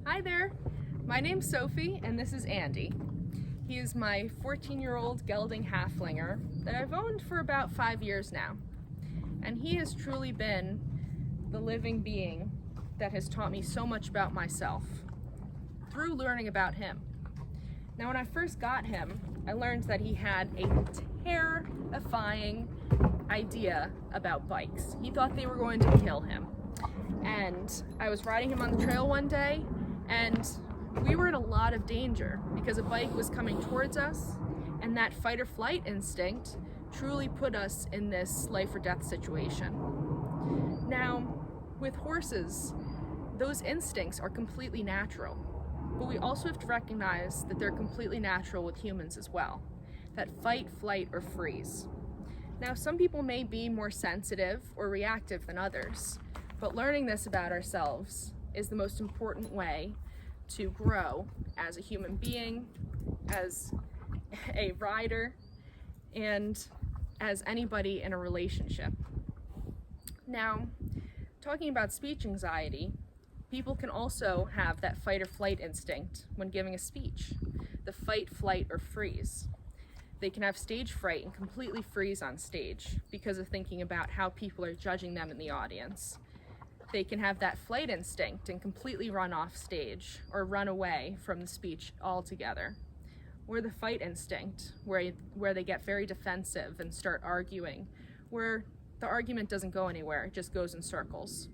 Hi there, my name's Sophie and this is Andy. He is my 14-year-old gelding halflinger that I've owned for about 5 years now. And he has truly been the living being that has taught me so much about myself through learning about him. Now when I first got him, I learned that he had a terrifying idea about bikes. He thought they were going to kill him. And I was riding him on the trail one day and we were in a lot of danger because a bike was coming towards us, and that fight or flight instinct truly put us in this life or death situation. Now, with horses, those instincts are completely natural, but we also have to recognize that they're completely natural with humans as well. That fight, flight, or freeze. Now, some people may be more sensitive or reactive than others, but learning this about ourselves is the most important way to grow as a human being, as a rider, and as anybody in a relationship. Now, talking about speech anxiety, people can also have that fight or flight instinct when giving a speech, the fight, flight, or freeze. They can have stage fright and completely freeze on stage because of thinking about how people are judging them in the audience. They can have that flight instinct and completely run off stage or run away from the speech altogether. Or the fight instinct, where they get very defensive and start arguing, where the argument doesn't go anywhere, it just goes in circles.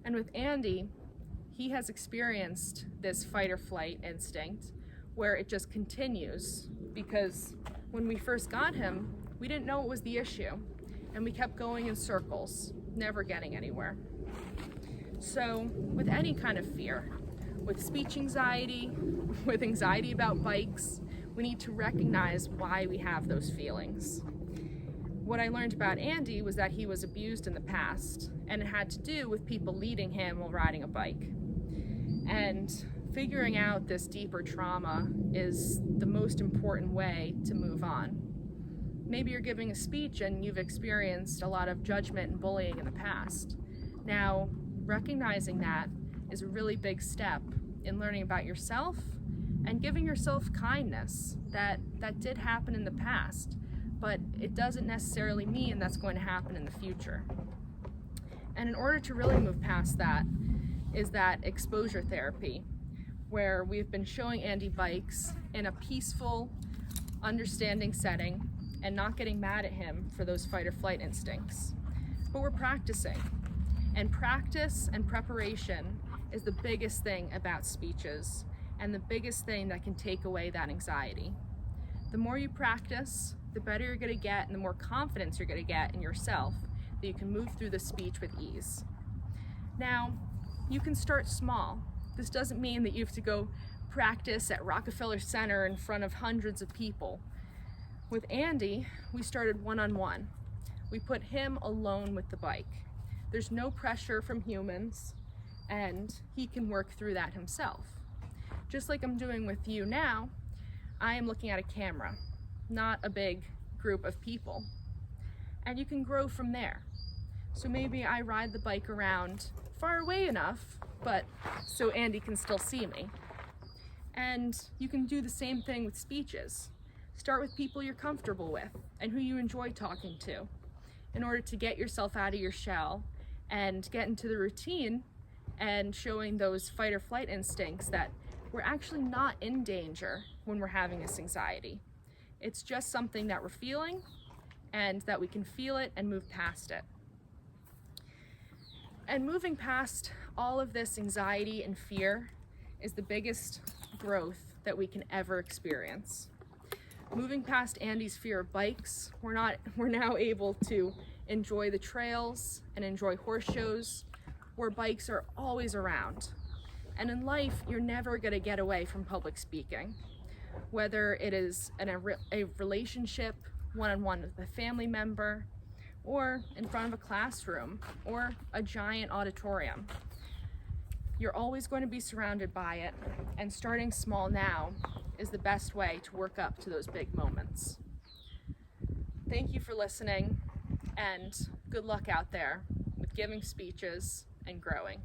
And with Andy, he has experienced this fight or flight instinct where it just continues, because when we first got him, we didn't know what was the issue, and we kept going in circles, never getting anywhere. So with any kind of fear, with speech anxiety, with anxiety about bikes, we need to recognize why we have those feelings. What I learned about Andy was that he was abused in the past, and it had to do with people leading him while riding a bike. And figuring out this deeper trauma is the most important way to move on. Maybe you're giving a speech and you've experienced a lot of judgment and bullying in the past. Now, recognizing that is a really big step in learning about yourself and giving yourself kindness that did happen in the past, but it doesn't necessarily mean that's going to happen in the future. And in order to really move past that is that exposure therapy, where we've been showing Andy bikes in a peaceful, understanding setting and not getting mad at him for those fight or flight instincts. But we're practicing. And practice and preparation is the biggest thing about speeches and the biggest thing that can take away that anxiety. The more you practice, the better you're going to get and the more confidence you're going to get in yourself that you can move through the speech with ease. Now, you can start small. This doesn't mean that you have to go practice at Rockefeller Center in front of hundreds of people. With Andy, we started one-on-one. We put him alone with the bike. There's no pressure from humans, and he can work through that himself. Just like I'm doing with you now, I am looking at a camera, not a big group of people. And you can grow from there. So maybe I ride the bike around far away enough, but so Andy can still see me. And you can do the same thing with speeches. Start with people you're comfortable with and who you enjoy talking to in order to get yourself out of your shell and get into the routine and showing those fight or flight instincts that we're actually not in danger when we're having this anxiety. It's just something that we're feeling and that we can feel it and move past it. And moving past all of this anxiety and fear is the biggest growth that we can ever experience. Moving past Andy's fear of bikes, we're now able to enjoy the trails and enjoy horse shows where bikes are always around. And in life, you're never going to get away from public speaking, whether it is in a relationship, one-on-one with a family member, or in front of a classroom, or a giant auditorium. You're always going to be surrounded by it, and starting small now is the best way to work up to those big moments. Thank you for listening, and good luck out there with giving speeches and growing.